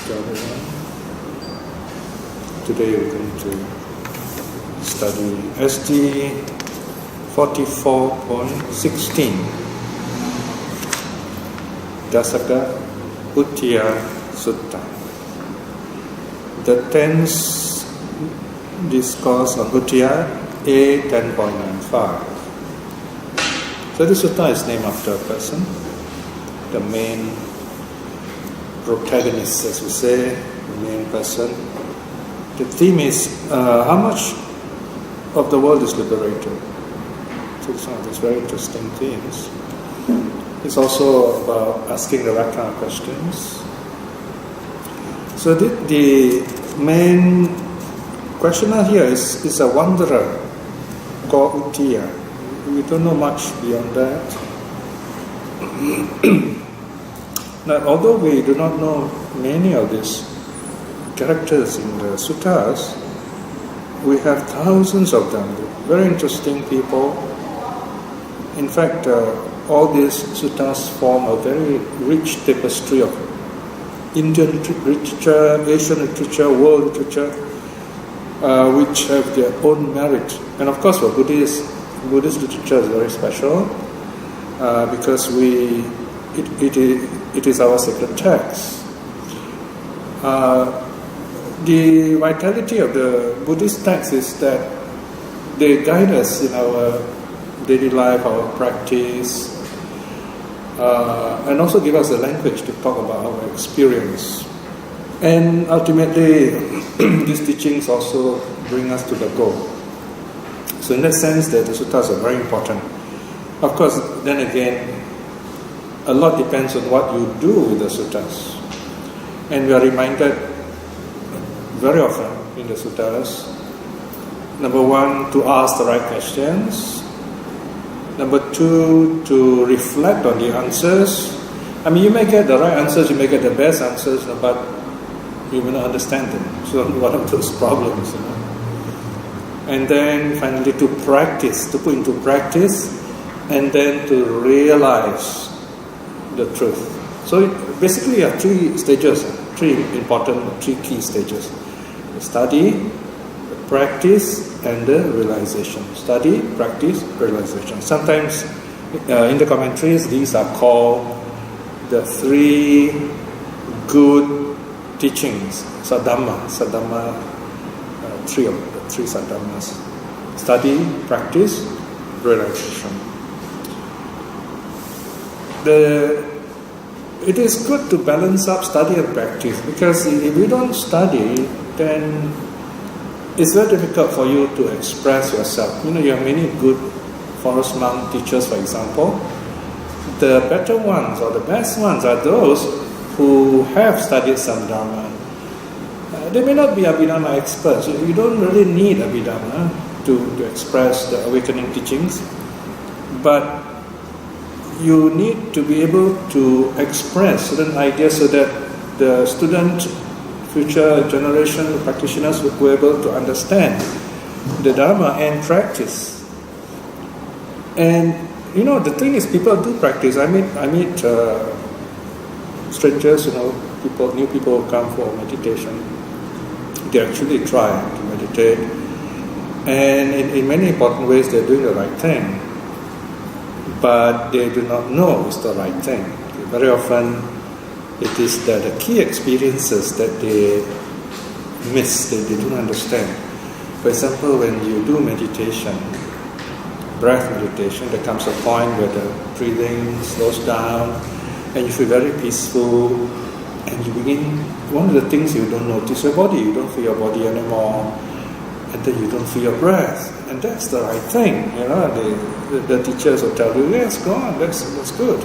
to everyone. Today we're going to study SD 44.16 Dasaka Uttiya Sutta, the 10th discourse on Uttiya, A 10.95. So this sutta is named after a person, the main protagonist, as we say, the main person. The theme is how much of the world is liberated. So it's one of these very interesting themes. It's also about asking the right kind of questions. So the main questioner here is a wanderer called Uttiya. We don't know much beyond that. Now, although we do not know many of these characters in the suttas, we have thousands of them, very interesting people. In fact, all these suttas form a very rich tapestry of Indian literature, Asian literature, world literature, which have their own merit. And of course, for Buddhist literature is very special because it is our sacred text. The vitality of the Buddhist text is that they guide us in our daily life, our practice, and also give us a language to talk about our experience. And ultimately, these teachings also bring us to the goal. So in that sense, the suttas are very important. Of course, then again, a lot depends on what you do with the suttas. And we are reminded very often in the suttas, number one, to ask the right questions. Number two, to reflect on the answers. I mean, you may get the right answers, you may get the best answers, but you may not understand them. So one of those problems, And then finally to practice, to put into practice, and then to realize the truth. So basically you have three stages, three key stages. The study, the practice, and the realization. Study, practice, realization. Sometimes in the commentaries these are called the three good teachings, Dhamma, three sadhammas: study, practice, realization. It is good to balance up study and practice, because if you don't study, then it's very difficult for you to express yourself. You have many good forest monk teachers, for example. The better ones or the best ones are those who have studied some Dharma. They may not be Abhidhamma experts. You don't really need Abhidhamma to express the awakening teachings, but you need to be able to express certain ideas so that the student, future generation practitioners will be able to understand the Dharma and practice. And the thing is, people do practice. I meet strangers, new people who come for meditation. They actually try to meditate, and in many important ways they're doing the right thing, but they do not know it's the right thing. Very often it is the key experiences that they miss, that they don't understand. For example, when you do meditation, breath meditation, there comes a point where the breathing slows down and you feel very peaceful, and you begin, one of the things you don't notice your body, you don't feel your body anymore, and then you don't feel your breath, and that's the right thing. The teachers will tell you, yes, go on, that's good.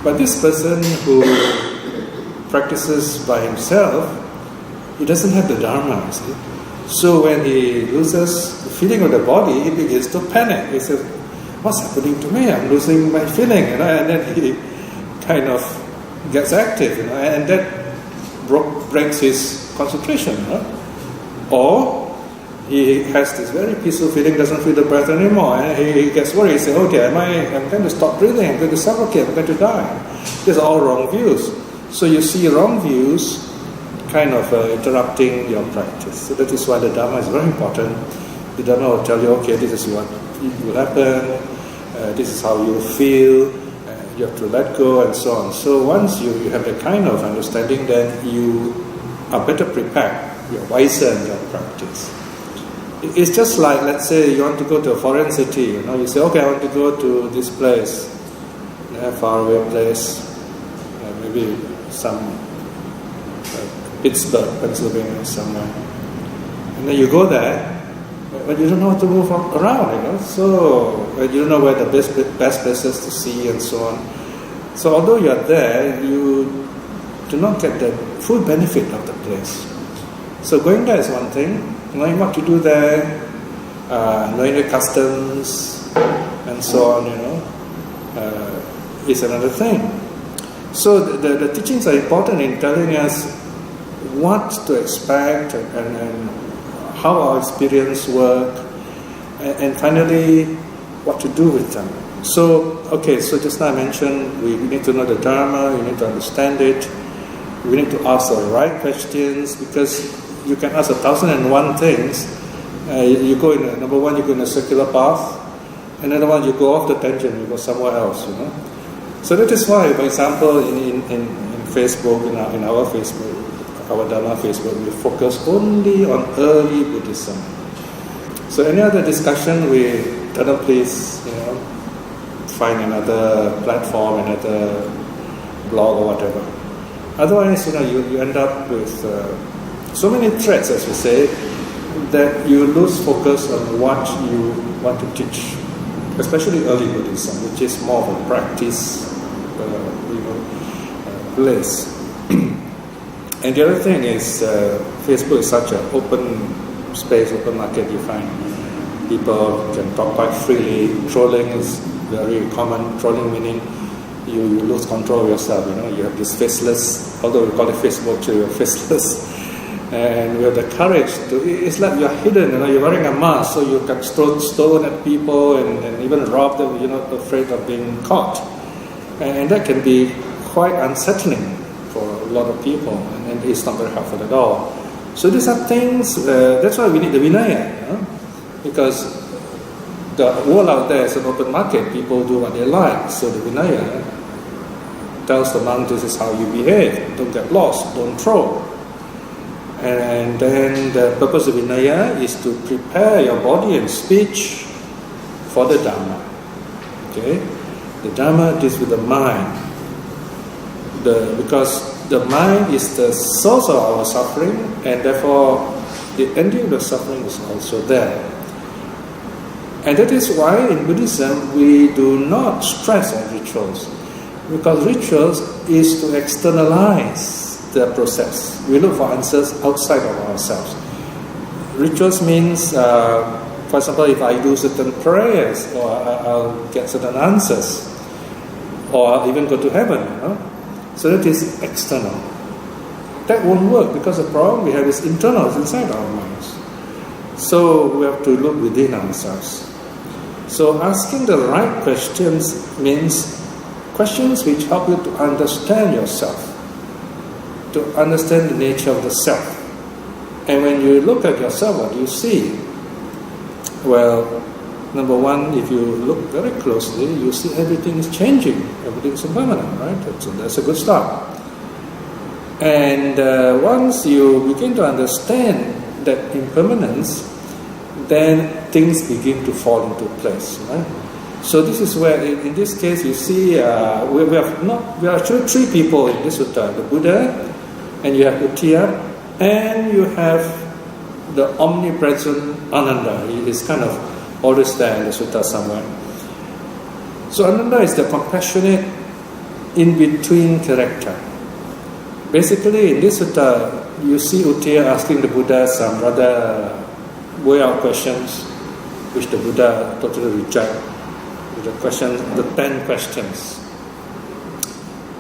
But this person who practices by himself, he doesn't have the Dharma, see? So when he loses the feeling of the body, he begins to panic. He says, what's happening to me? I'm losing my feeling, and then he kind of gets active, and that breaks his concentration. Or he has this very peaceful feeling, doesn't feel the breath anymore, and he gets worried. He says, okay, I'm going to stop breathing, I'm going to suffocate, I'm going to die. These are all wrong views. So you see wrong views kind of interrupting your practice. So that is why the Dharma is very important. The Dharma will tell you, okay, this is what will happen, this is how you feel, you have to let go, and so on. So once you have that kind of understanding, then you are better prepared, you're wiser in your practice. It's just like, let's say you want to go to a foreign city, you say, okay, I want to go to this place, faraway place, maybe some Pittsburgh, Pennsylvania, somewhere. And then you go there, but you don't know how to move around, so you don't know where the best places to see and so on. So although you are there, you do not get the full benefit of the place. So going there is one thing, knowing what to do there, knowing the customs and so on, is another thing. So the teachings are important in telling us what to expect and how our experience work, and finally what to do with them. So just now I mentioned we need to know the Dharma, we need to understand it, we need to ask the right questions, because you can ask 1,001 things. You go in, number one, you go in a circular path, another one, you go off the tangent, you go somewhere else, So that is why, for example, in Facebook, in our Facebook, our Dhamma Facebook, we focus only on early Buddhism. So any other discussion, we tell them, please, find another platform, another blog or whatever. Otherwise, you end up with so many threads, as we say, that you lose focus on what you want to teach, especially early Buddhism, which is more of a practice place. And the other thing is, Facebook is such an open space, open market. You find people can talk quite freely. Trolling is very common. Trolling meaning you lose control of yourself. You have this faceless, although we call it Facebook, you're faceless. And we have the courage to, it's like you're hidden, you're wearing a mask, so you can throw stone at people and even rob them, you're not afraid of being caught. And that can be quite unsettling for a lot of people, and it's not very helpful at all. So these are things, that's why we need the Vinaya, because the world out there is an open market, people do what they like, so the Vinaya tells the monk, this is how you behave, don't get lost, don't throw. And then the purpose of Vinaya is to prepare your body and speech for the Dhamma. Okay? The Dhamma deals with the mind. Because the mind is the source of our suffering, and therefore the ending of the suffering is also there. And that is why in Buddhism we do not stress on rituals, because rituals is to externalize the process. We look for answers outside of ourselves. Rituals means, for example, if I do certain prayers, or I'll get certain answers, or I'll even go to heaven. So that is external. That won't work, because the problem we have is internal, it's inside our minds. So we have to look within ourselves. So asking the right questions means questions which help you to understand yourself, to understand the nature of the self. And when you look at yourself, what do you see? Well, number one, if you look very closely, you see everything is changing, everything is impermanent, right? So that's a good start. And once you begin to understand that impermanence, then things begin to fall into place, right? So this is where, in this case, you see, we are actually three people in this sutta: the Buddha, and you have Uttiya, and you have the omnipresent Ananda. He is kind of always there in the sutta somewhere. So Ananda is the compassionate in-between character. Basically, in this sutta, you see Uttiya asking the Buddha some rather way out questions, which the Buddha totally rejects. The 10 questions.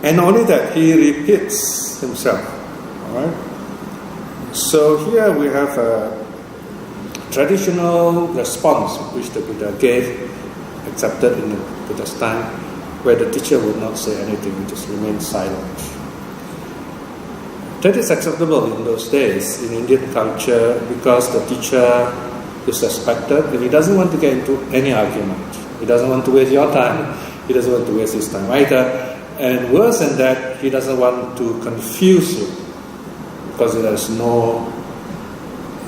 And not only that, he repeats himself. Alright? So here we have a traditional response which the Buddha gave, accepted in the Buddha's time, where the teacher would not say anything, just remain silent. That is acceptable in those days in Indian culture because the teacher is respected and he doesn't want to get into any argument. He doesn't want to waste your time, he doesn't want to waste his time either. And worse than that, he doesn't want to confuse you because there's no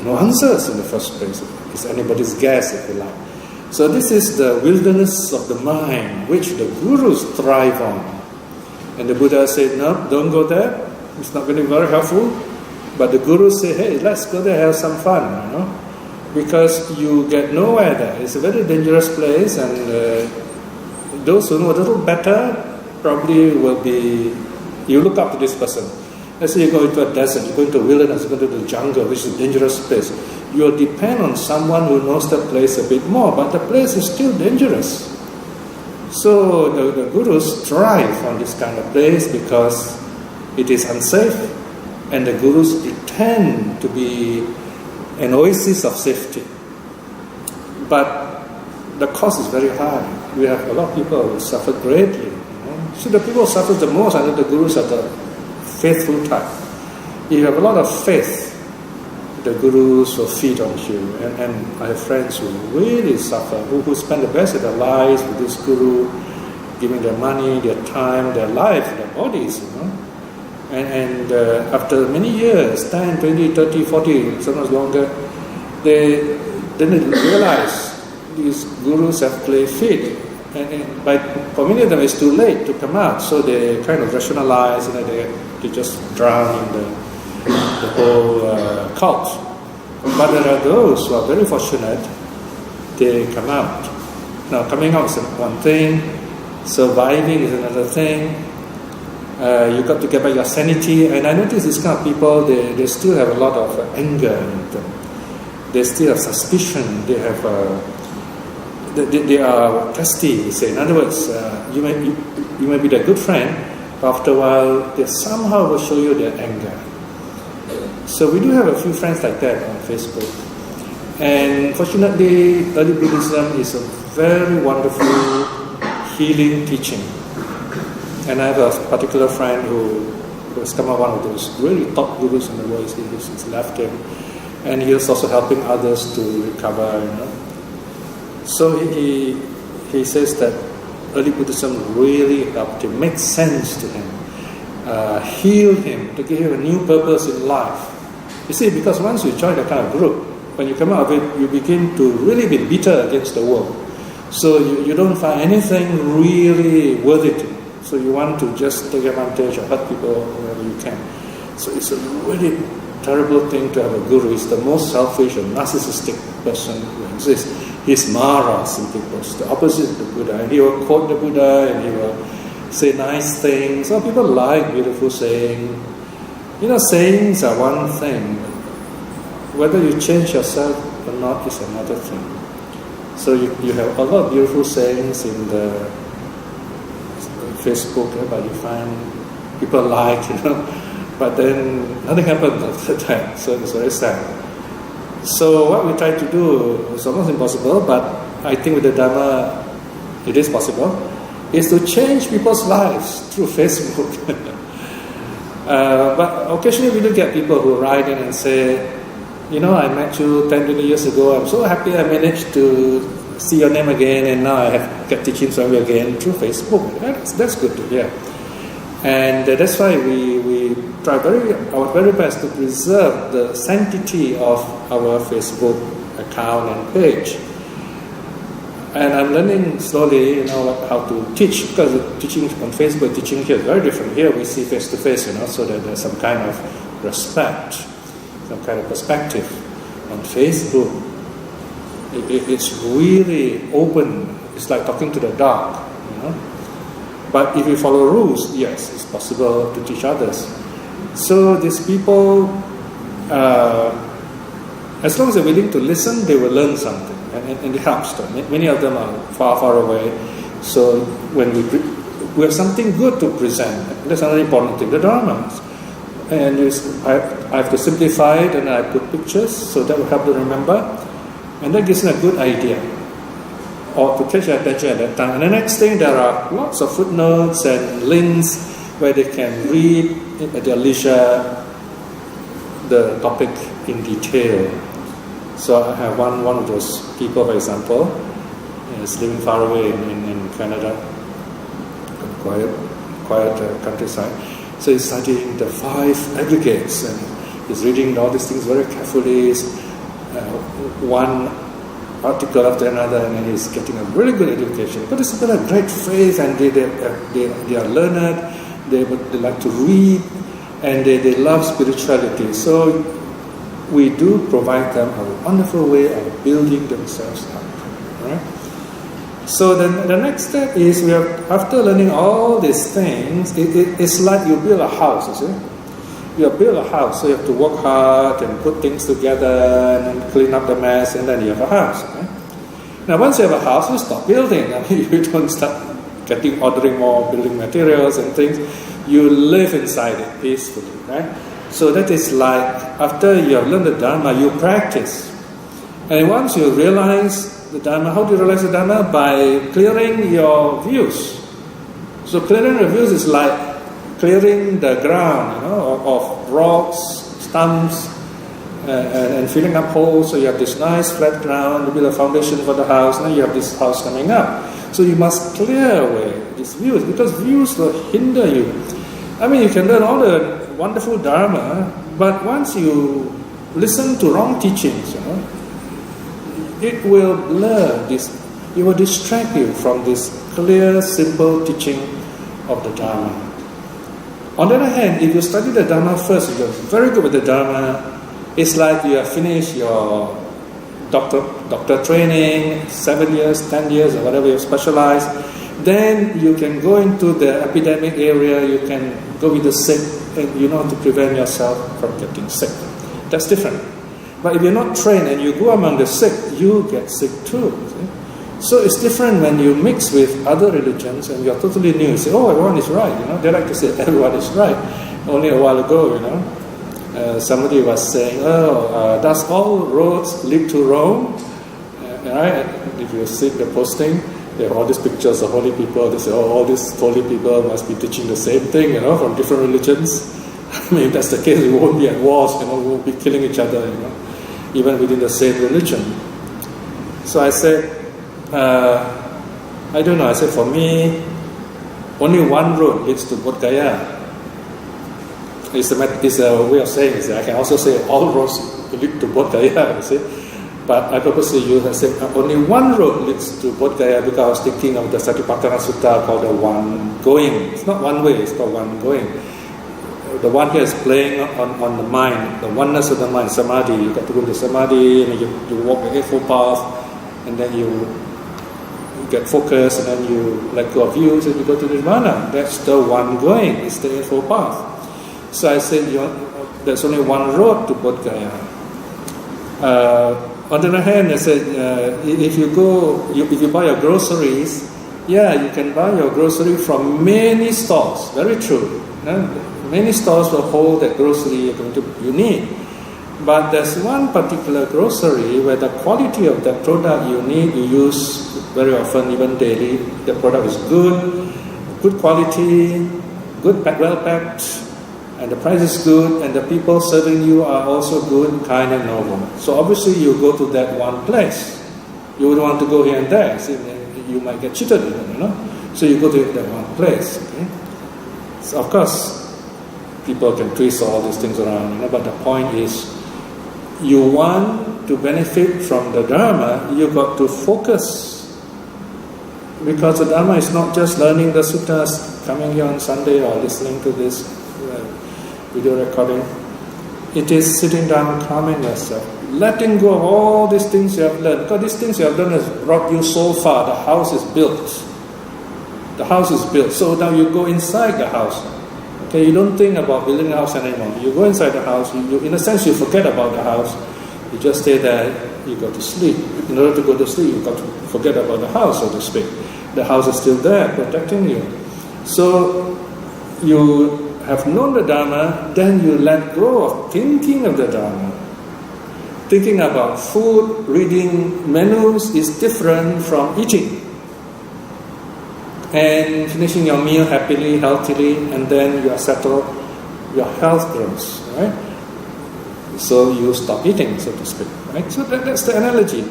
answers in the first place. It's anybody's guess, if you like. So this is the wilderness of the mind, which the gurus thrive on. And the Buddha said, no, don't go there. It's not going to be very helpful. But the gurus say, hey, let's go there, have some fun, because you get nowhere there. It's a very dangerous place, and those who know a little better probably will be, you look up to this person. Let's say you go into a desert, you go into a wilderness, you go into the jungle, which is a dangerous place. You will depend on someone who knows the place a bit more, but the place is still dangerous. So the gurus thrive on this kind of place because it is unsafe, and the gurus pretend to be an oasis of safety. But the cost is very high. We have a lot of people who suffer greatly. So the people who suffer the most, I think the gurus are the faithful type. If you have a lot of faith, the gurus will feed on you. And I have friends who really suffer, who spend the best of their lives with this guru, giving their money, their time, their life, their bodies, And after many years, 10, 20, 30, 40, sometimes longer, they didn't realize these gurus have clay feet. And for many of them, it's too late to come out, so they kind of rationalize, they just drown in the whole cult. But there are those who are very fortunate, they come out. Now, coming out is one thing, surviving is another thing. You've got to get back your sanity, and I notice these kind of people, they still have a lot of anger in them. They still have suspicion, they have... They are testy, we say. In other words, you may be their good friend, but after a while, they somehow will show you their anger. So we do have a few friends like that on Facebook. And fortunately, early Buddhism is a very wonderful healing teaching. And I have a particular friend who has come out one of those really top gurus in the world. He's left him. And he is also helping others to recover, So he says that early Buddhism really helped him, make sense to him, healed him, to give him a new purpose in life. You see, because once you join that kind of group, when you come out of it, you begin to really be bitter against the world. So you don't find anything really worthy to. So you want to just take advantage or hurt people wherever you can. So it's a really terrible thing to have a guru. He's the most selfish and narcissistic person who exists. He's Mara, simply put, the opposite of the Buddha. And he will quote the Buddha and he will say nice things. So people like beautiful sayings. Sayings are one thing. Whether you change yourself or not is another thing. So you have a lot of beautiful sayings in the Facebook, but you find people like, but then nothing happens after that. So it's very sad. So what we try to do is almost impossible, but I think with the Dharma it is possible, is to change people's lives through Facebook. But occasionally we do get people who write in and say, I met you 10, 20 years ago, I'm so happy I managed to see your name again, and now I have got teaching from you again through Facebook. That's good to hear. And that's why we try our very best to preserve the sanctity of our Facebook account and page. And I'm learning slowly, how to teach, because teaching on Facebook, teaching here is very different. Here we see face to face, so that there's some kind of respect, some kind of perspective. On Facebook, it's really open. It's like talking to the dark, But if you follow rules, yes, it's possible to teach others. So these people, as long as they're willing to listen, they will learn something, and it helps them. Many of them are far, far away. So when we have something good to present, that's another important thing, the Dharma. And I have to simplify it, and I put pictures, so that will help them remember. And that gives them a good idea, or to catch their attention at that time. And the next thing, there are lots of footnotes and links where they can read at their leisure the topic in detail. So I have one of those people, for example, is living far away in Canada, quiet countryside. So he's studying the 5 aggregates and he's reading all these things very carefully. One article after another, and then he's getting a really good education. But it's got a great faith, and they are learned. They like to read, and they love spirituality. So we do provide them a wonderful way of building themselves up. Right? So then the next step is after learning all these things, it's like you build a house, you see. You build a house, so you have to work hard and put things together and clean up the mess, and then you have a house. Okay? Now, once you have a house, you stop building. I mean, you don't start ordering more building materials and things. You live inside it peacefully, right? So that is like after you have learned the Dharma, you practice. And once you realize the Dharma, how do you realize the Dharma? By clearing your views. So clearing your views is like clearing the ground, of rocks, stumps, and filling up holes. So you have this nice flat ground, you build a foundation for the house, now you have this house coming up. So you must clear away these views, because views will hinder you. I mean, you can learn all the wonderful Dharma, but once you listen to wrong teachings, it will blur this, it will distract you from this clear, simple teaching of the Dharma. On the other hand, if you study the Dharma first, you're very good with the Dharma, it's like you have finished your doctor training, 7 years, 10 years, or whatever you specialize, then you can go into the epidemic area, you can go with the sick, and you know how to prevent yourself from getting sick. That's different. But if you're not trained and you go among the sick, you get sick too. See? So it's different when you mix with other religions and you're totally new. You say, oh, everyone is right. They like to say everyone is right. Only a while ago, somebody was saying, does all roads lead to Rome? Right? If you see the posting, there are all these pictures of holy people. They say, all these holy people must be teaching the same thing, from different religions. I mean, if that's the case, we won't be at wars, we won't be killing each other, even within the same religion. So I said, I don't know. I said, for me, only one road leads to Bodh Gaya. It's a way of saying it. I can also say all roads lead to Bodh Gaya, you see. But I purposely use, I said, only one road leads to Bodh Gaya, because I was thinking of the Satipatthana Sutta called the one going. It's not one way, it's called one going. The one here is playing on the mind, the oneness of the mind, samadhi. You got to go into samadhi, and you walk the Eightfold Path, and then you get focused, and then you let go of views, and you go to nirvana. That's the one going, it's the Eightfold Path. So I said, there's only one road to Bodh Gaya. On the other hand, I said, if you buy your groceries, you can buy your grocery from many stores. Very true. Many stores will hold that grocery you need. But there's one particular grocery where the quality of that product you need, you use very often, even daily. The product is good quality, well packed, and the price is good, and the people serving you are also good, kind, and noble. So obviously you go to that one place. You would want to go here and there. See, you might get cheated even, So you go to that one place. Okay? So of course, people can twist all these things around, but the point is, you want to benefit from the Dharma, you got to focus. Because the Dharma is not just learning the suttas, coming here on Sunday or listening to this video recording. It is sitting down, calming yourself, letting go of all these things you have learned. Because these things you have done has brought you so far. The house is built. The house is built. So now you go inside the house. Okay, you don't think about building a house anymore. You go inside the house. You in a sense, you forget about the house. You just stay there. You go to sleep. In order to go to sleep, you got to forget about the house, so to speak. The house is still there, protecting you. So you have known the Dharma, then you let go of thinking of the Dharma. Thinking about food, reading menus is different from eating. And finishing your meal happily, healthily, and then you are settled, your health grows, right? so you stop eating, so to speak, right? So that's the analogy.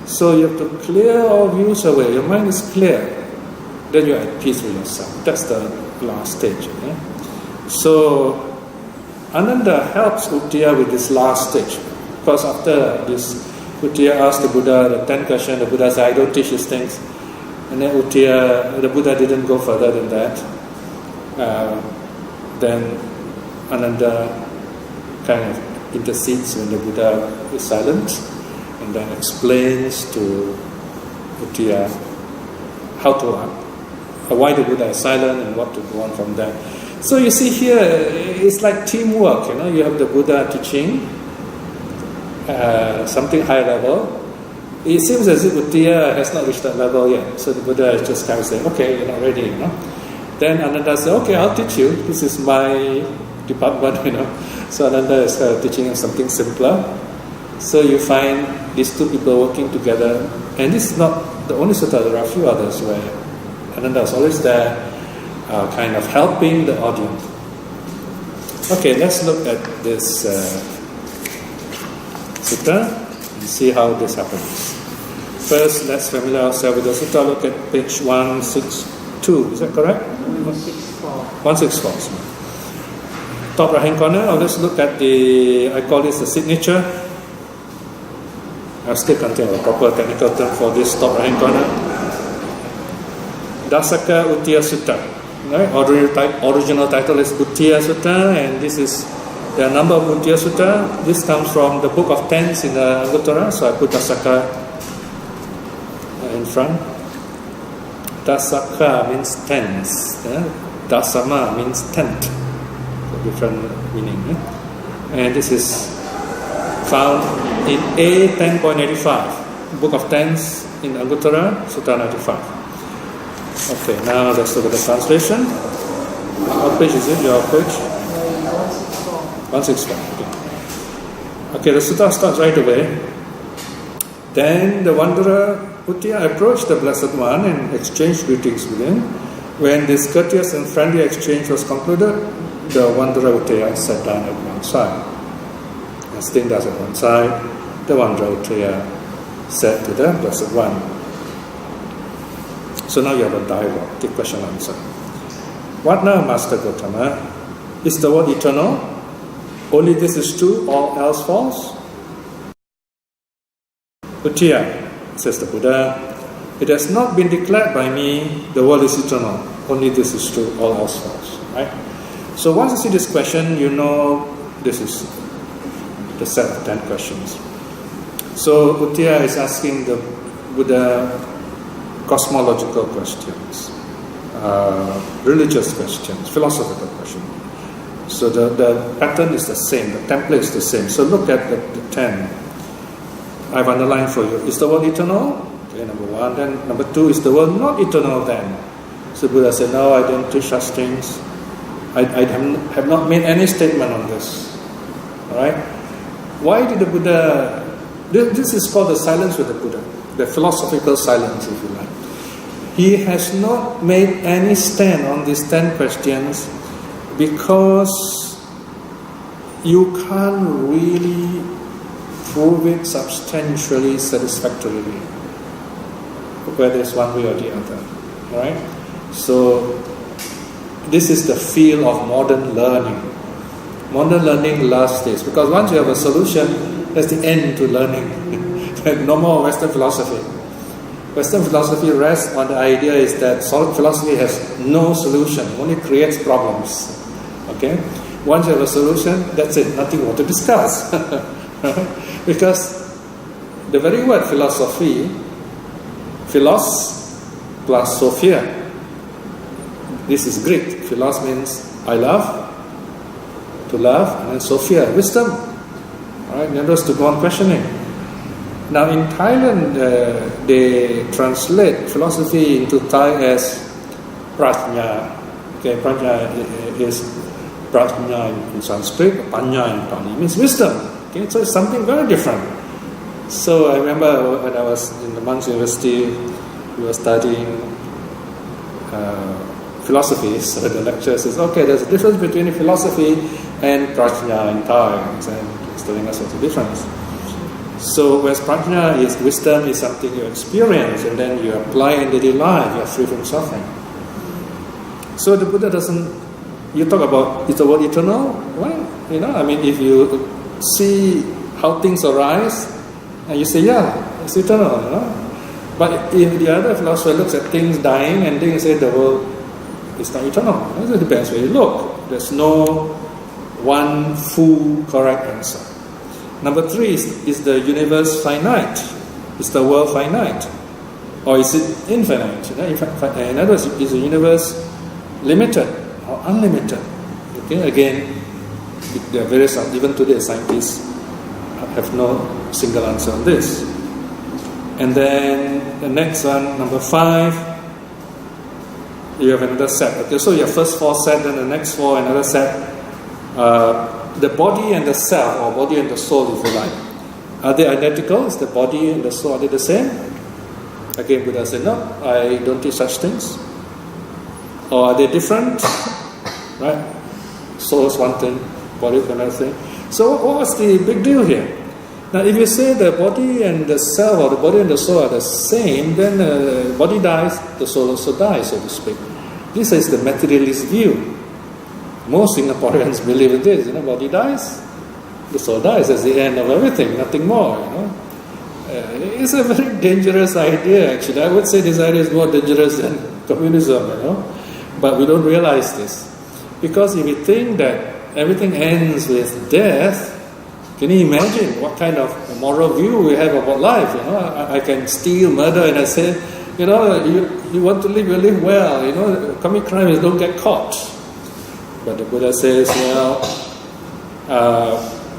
So you have to clear all views away. Your mind is clear. Then you're at peace with yourself. That's the last stage. Okay? So Ananda helps Uttiya with this last stage. Because after this, Uttiya asked the Buddha the 10 questions. The Buddha said, I don't teach these things. And then the Buddha didn't go further than that. Then Ananda kind of intercedes when the Buddha is silent, and then explains to Uttiya why the Buddha is silent and what to go on from there. So you see here, it's like teamwork. You have the Buddha teaching something high level. It seems as if Uttiya has not reached that level yet. So the Buddha is just kind of saying, okay, you're not ready, Then Ananda says, okay, I'll teach you. This is my department, So Ananda is teaching him something simpler. So you find these two people working together. And this is not the only sutta. There are a few others where Ananda is always there, kind of helping the audience. Okay, let's look at this sutta and see how this happens. First, let's familiarize ourselves with the sutta. Look at page 162. Is that correct? 164. Top right hand corner. Let's look at I call this the signature. I still can't think of a proper technical term for this top right hand corner. Dasaka Uttiya Sutta. Right? Original title is Uttiya Sutta, and this is the number of Uttiya Sutta. This comes from the book of tens in the Anguttara, so I put Dasaka in front. Dasaka means tens. Dasama means tenth. So different meaning. And this is found in A 10.85, book of tens in Anguttara, Sutta 95. Okay, now let's look at the translation. What page is it? Your page? 164. Okay, the sutta starts right away. Then the wanderer Uttiya approached the Blessed One and exchanged greetings with him. When this courteous and friendly exchange was concluded, the wanderer Uttiya sat down at one side. As Sting does at one side, the wanderer Uttiya said to the Blessed One. So now you have a dialogue, the question and answer. What now, Master Gautama? Is the world eternal? Only this is true, all else false? Uttiya, says the Buddha, it has not been declared by me the world is eternal. Only this is true, all else false. Right? So once you see this question, you know this is the set of 10 questions. So Uttiya is asking the Buddha cosmological questions, religious questions, philosophical questions. So the pattern is the same, the template is the same. So look at the 10. I've underlined for you. Is the world eternal? Okay, number 1. Then number 2, is the world not eternal then? So Buddha said, no, I don't teach such things. I have not made any statement on this. Alright? Why did the Buddha... This is called the silence with the Buddha. The philosophical silence, if you like. He has not made any stand on these 10 questions because you can't really prove it substantially, satisfactorily, whether it's one way or the other. Alright? So, this is the field of modern learning. Modern learning loves this, because once you have a solution, that's the end to learning. No more Western philosophy. Western philosophy rests on the idea is that solid philosophy has no solution, only creates problems. Okay? Once you have a solution, that's it, nothing more to discuss. Because the very word philosophy, philos plus sophia, this is Greek. Philos means I love, to love, and then sophia, wisdom. Alright, in other words, to go on questioning. Now in Thailand, they translate philosophy into Thai as prajna. Okay, prajna is prajna in Sanskrit, panya in Pali, means wisdom. Okay, so it's something very different. So I remember when I was in the Man's University, we were studying philosophy. So the lecturer says, okay, there's a difference between philosophy and prajna in Thai. And It's telling us what's the difference. So whereas prajna is wisdom is something you experience and then you apply in daily life, you are free from suffering. So the Buddha doesn't, you talk about, is the world eternal? Well, if you see how things arise and you say, yeah, it's eternal, But if the other philosopher looks at things dying and then you say the world is not eternal, it depends where you look. There's no one full correct answer. Number 3 is the universe finite? Is the world finite? Or is it infinite? In other words, is the universe limited or unlimited? Okay, again, there are various, even today scientists have no single answer on this. And then the next one, number 5, you have another set. Okay, so your first 4 set, then the next 4, another set. The body and the self, or body and the soul, if you like, are they identical? Is the body and the soul, are they the same? Again, Buddha said, no, I don't teach such things. Or are they different? Right? Soul is one thing, body is another thing. So what's the big deal here? Now, if you say the body and the self, or the body and the soul are the same, then the body dies, the soul also dies, so to speak. This is the materialist view. Most Singaporeans believe in this, body dies, the soul dies, that's the end of everything, nothing more, It's a very dangerous idea, actually. I would say this idea is more dangerous than communism, But we don't realize this. Because if we think that everything ends with death, can you imagine what kind of moral view we have about life? I can steal, murder, and I say, you want to live, you live well. Commit crimes, don't get caught. But the Buddha says,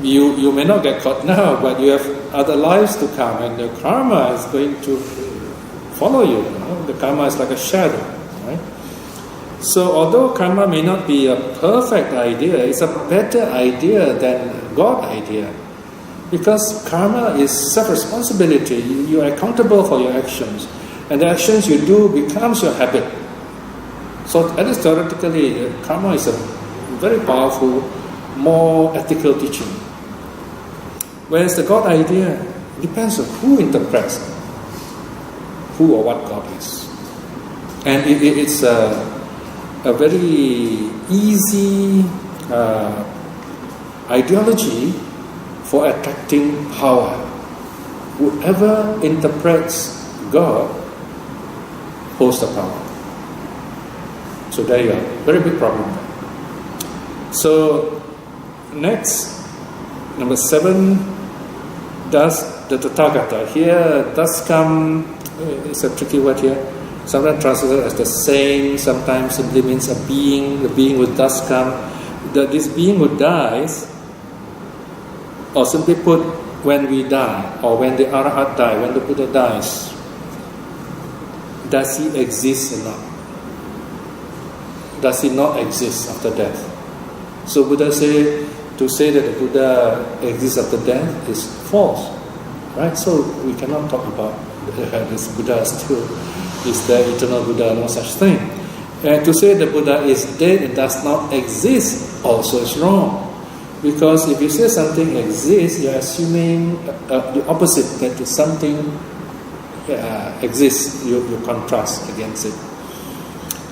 you may not get caught now, but you have other lives to come, and the karma is going to follow you. The karma is like a shadow, right? So although karma may not be a perfect idea, it's a better idea than God idea. Because karma is self-responsibility. You are accountable for your actions. And the actions you do becomes your habit. So at least theoretically, karma is a very powerful, more ethical teaching. Whereas the God idea depends on who interprets who or what God is. And it's a very easy ideology for attacking power. Whoever interprets God holds the power. So there you are. Very big problem. So next, number 7, does the Tathagata. Here does come, it's a tricky word here. Sometimes translated as the same, sometimes simply means a being. The being would thus come. This being who dies, or simply put, when we die, or when the Arahat die, when the Buddha dies, does he exist or not? Does he not exist after death? So Buddha say, to say that the Buddha exists after death is false, right? So we cannot talk about this Buddha still is the eternal Buddha, no such thing. And to say the Buddha is dead and does not exist also is wrong. Because if you say something exists, you're assuming the opposite, that something exists, you contrast against it.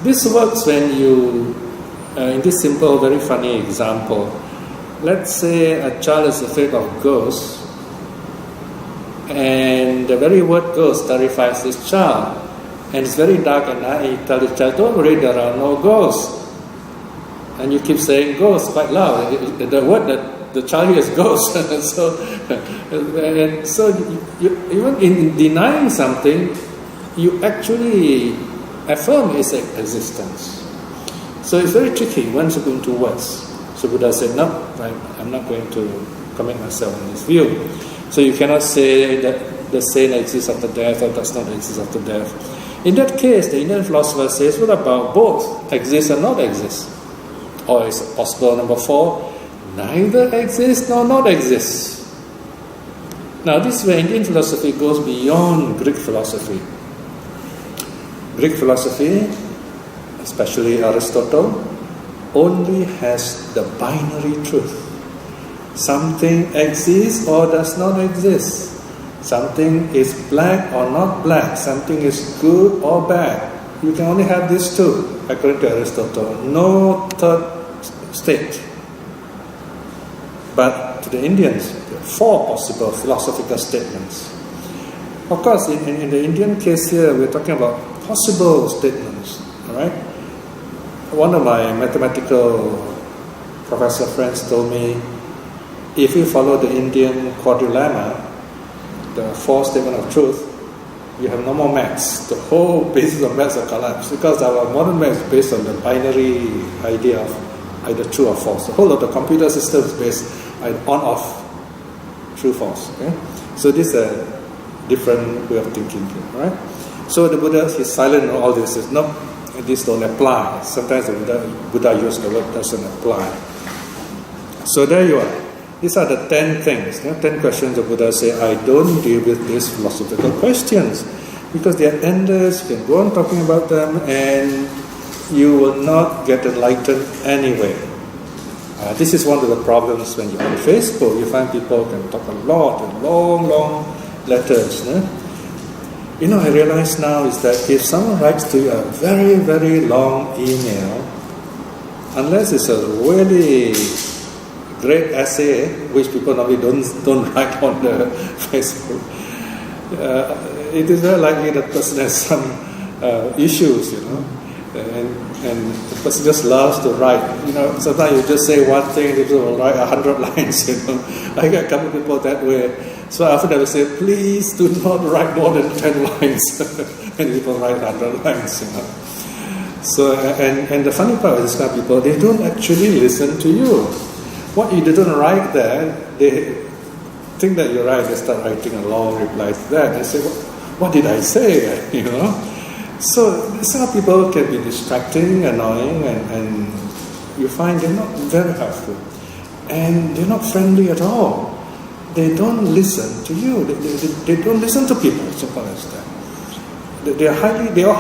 This works when you, in this simple, very funny example, let's say a child is afraid of ghosts, and the very word ghost terrifies this child, and it's very dark at night, and you tell the child, don't worry, there are no ghosts. And you keep saying ghost quite loud. The word that the child hears is ghost. so you, even in denying something, you actually affirm its existence. So it's very tricky once you go into words. So Buddha said, no, I'm not going to commit myself on this view. So you cannot say that the saint exists after death or does not exist after death. In that case, the Indian philosopher says, what about both exist and not exist? Or is it possible, number 4, neither exist nor not exist? Now this way Indian philosophy goes beyond Greek philosophy. Greek philosophy, especially Aristotle, only has the binary truth. Something exists or does not exist. Something is black or not black. Something is good or bad. You can only have these two, according to Aristotle. No third state. But to the Indians, there are four possible philosophical statements. Of course, in the Indian case here, we're talking about possible statements. All right. One of my mathematical professor friends told me, if you follow the Indian quadrilemma, the four statement of truth, you have no more maths. The whole basis of maths will collapse because our modern maths is based on the binary idea of either true or false. The whole of the computer system is based on off, true, false. Okay? So this is a different way of thinking. Right? So the Buddha is silent on all this. Says, no, this don't apply. Sometimes the Buddha used the word doesn't apply. So there you are. These are the 10 things, 10 questions the Buddha say, I don't deal with these philosophical questions because they are endless, you can go on talking about them and you will not get enlightened anyway. This is one of the problems when you're on Facebook. You find people can talk a lot and long letters. You know, I realize now is that if someone writes to you a very, very long email, unless it's a really great essay, which people normally don't write on the Facebook, it is very likely that person has some issues, and the person just loves to write. Sometimes you just say one thing, people will write 100 lines. I get a couple of people that way. So often I will say, please do not write more than 10 lines, and people write 100 lines. So and the funny part is, these kind of people, they don't actually listen to you. What you didn't write there, they think that you're right, they start writing a long reply to that. They say, what did I say? So these kind of people can be distracting, annoying, and you find they're not very helpful. And they're not friendly at all. They don't listen to you. They don't listen to people, so far as that. They are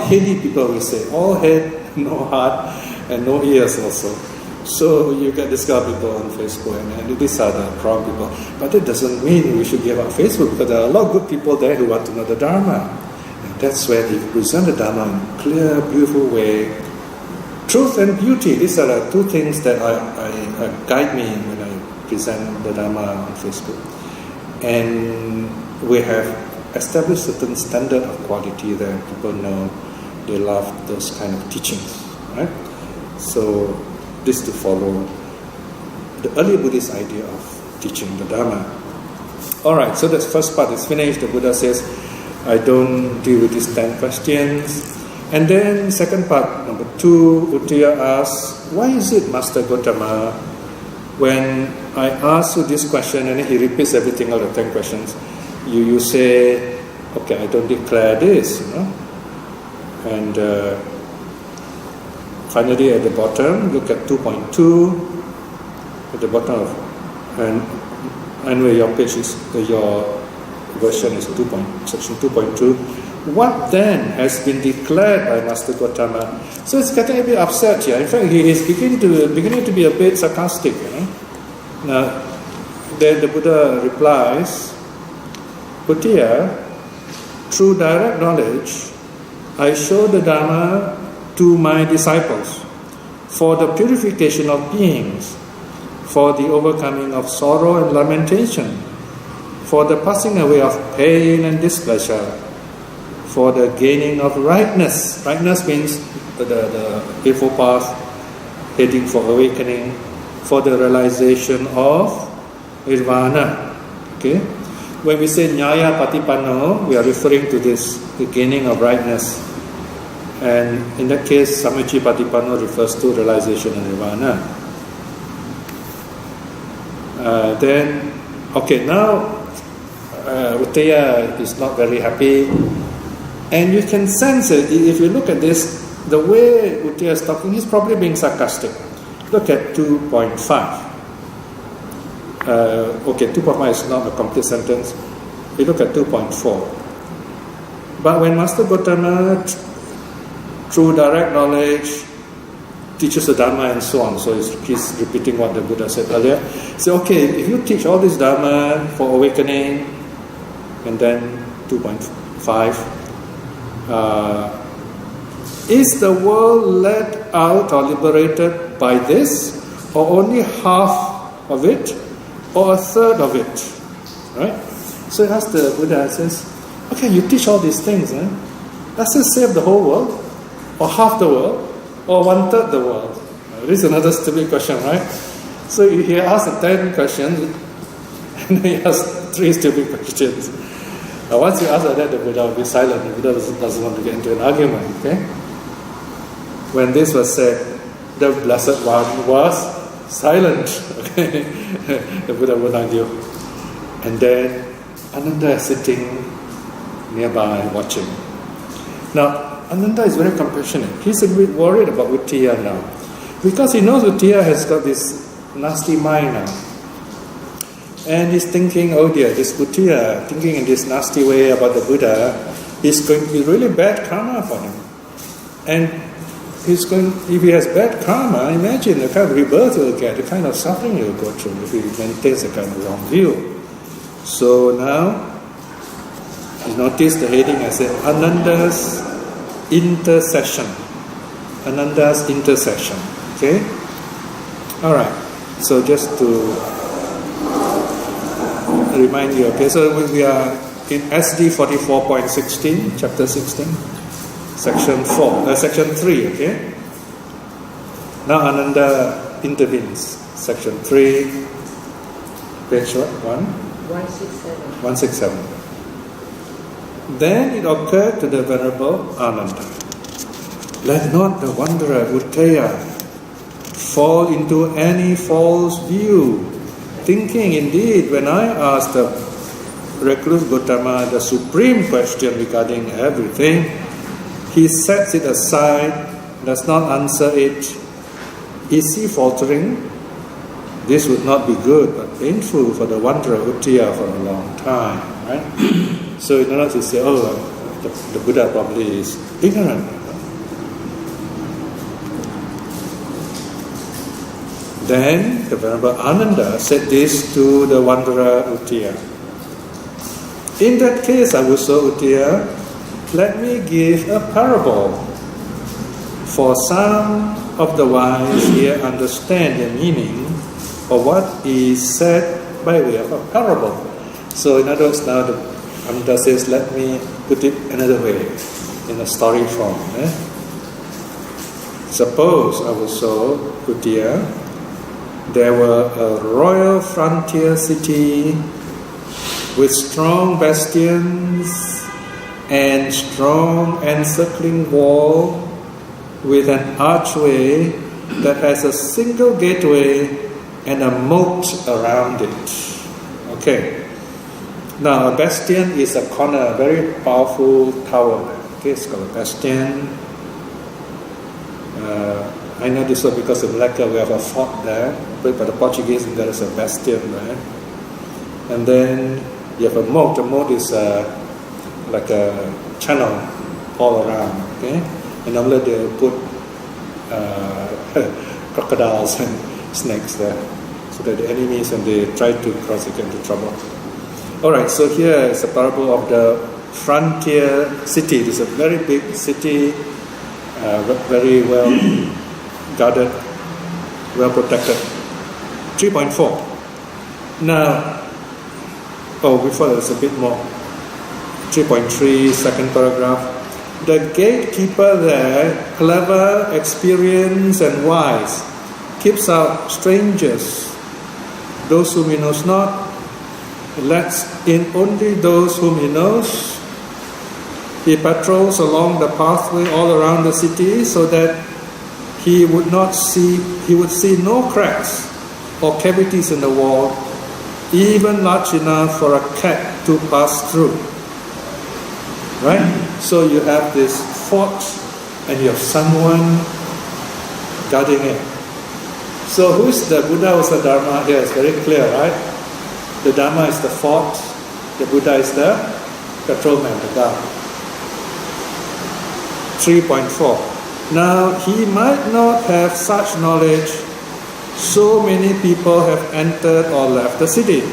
heady people, we say. All head, no heart, and no ears also. So you get this kind of people on Facebook, and these are the wrong people. But that doesn't mean we should give up Facebook, because there are a lot of good people there who want to know the Dharma. And that's where they present the Dharma in a clear, beautiful way. Truth and beauty, these are the two things that guide me when I present the Dharma on Facebook. And we have established certain standard of quality that people know they love those kind of teachings. Right? So this to follow the early Buddhist idea of teaching the Dharma. Alright, so that's first part is finished. The Buddha says, I don't deal with these 10 questions. And then second part, number 2, Uttaya asks, why is it, Master Gautama, when I ask you this question and he repeats everything, all the 10 questions, you say, okay, I don't declare this, And finally, at the bottom, look at 2.2. At the bottom of, and where your page is, your version is section 2.2. What then has been declared by Master Gautama? So it's getting a bit upset here. In fact, he is beginning to be a bit sarcastic. Now, then the Buddha replies, Uttaya, through direct knowledge, I show the Dharma to my disciples for the purification of beings, for the overcoming of sorrow and lamentation, for the passing away of pain and displeasure, for the gaining of rightness. Rightness means the eightfold path, heading for awakening, for the realization of nirvana. Okay? When we say nyaya patipanno, we are referring to this, the gaining of rightness. And in that case, Samacci Patipanno refers to realization of nirvana. Now Uttaya is not very happy. And you can sense it, if you look at this, the way Uttaya is talking, he's probably being sarcastic. Look at 2.5. 2.5 is not a complete sentence. We look at 2.4. But when Master Gautama, through direct knowledge, teaches the Dharma and so on. So he's repeating what the Buddha said earlier. So okay, if you teach all this Dharma for awakening, and then 2.5, is the world let out or liberated by this, or only half of it, or a third of it? Right? So he asks the Buddha, says, okay, you teach all these things, does it save the whole world, or half the world, or 1/3 the world? This is another stupid question, right? So he asked 10 questions, and he asked 3 stupid questions. Once you ask like that, the Buddha will be silent. The Buddha doesn't want to get into an argument. Okay? When this was said, the Blessed One was silent. Okay? The Buddha wouldn't argue. And then Ananda is sitting nearby watching. Now, Ananda is very compassionate. He's a bit worried about Uttiya now, because he knows Uttiya has got this nasty mind now. And he's thinking, oh dear, this Uttiya, thinking in this nasty way about the Buddha, is going to be really bad karma for him. And if he has bad karma, imagine the kind of rebirth he'll get, the kind of suffering he'll go through if he maintains a kind of wrong view. So now, you notice the heading, I said, Ananda's intercession. Ananda's intercession. Okay? Alright. So just to remind you, okay, so we are in SD 44.16, chapter 16, section 3, okay? Now Ananda intervenes. Section 3, page what? 167. Then it occurred to the Venerable Ananda, let not the wanderer Uttiya fall into any false view, thinking indeed when I asked the recluse Gautama the supreme question regarding everything, he sets it aside, does not answer it. Is he faltering? This would not be good but painful for the wanderer Uttiya for a long time, right? So in order to say, the Buddha probably is ignorant. Then the Venerable Ananda said this to the wanderer Uttiya. In that case, Avuso Uttiya, let me give a parable. For some of the wise here understand the meaning of what is said by way of a parable. So in other words, now the Ananda says, let me put it another way, in a story form. Suppose Avuso Uttiya, there were a royal frontier city with strong bastions and strong encircling wall with an archway that has a single gateway and a moat around it. Okay. Now a bastion is a corner, a very powerful tower. Okay, it's called a bastion. I know this one because in Malacca we have a fort there, but by the Portuguese there is a bastion there. And then you have a moat. The moat is like a channel all around. Okay, and normally they put crocodiles and snakes there, so that the enemies, when they try to cross, they get into trouble. All right, so here is a parable of the frontier city. It is a very big city, very well guarded, well protected. 3.4. Now, before there's a bit more. 3.3, second paragraph. The gatekeeper there, clever, experienced, and wise, keeps out strangers, those whom he knows not, lets in only those whom he knows. He patrols along the pathway all around the city so that he would see no cracks or cavities in the wall, even large enough for a cat to pass through. Right? So you have this fort and you have someone guarding it. So who's the Buddha, who's the Dharma here? It's very clear, right? The Dharma is the fort, the Buddha is the patrolman, the guard. 3.4. Now, he might not have such knowledge. So many people have entered or left the city.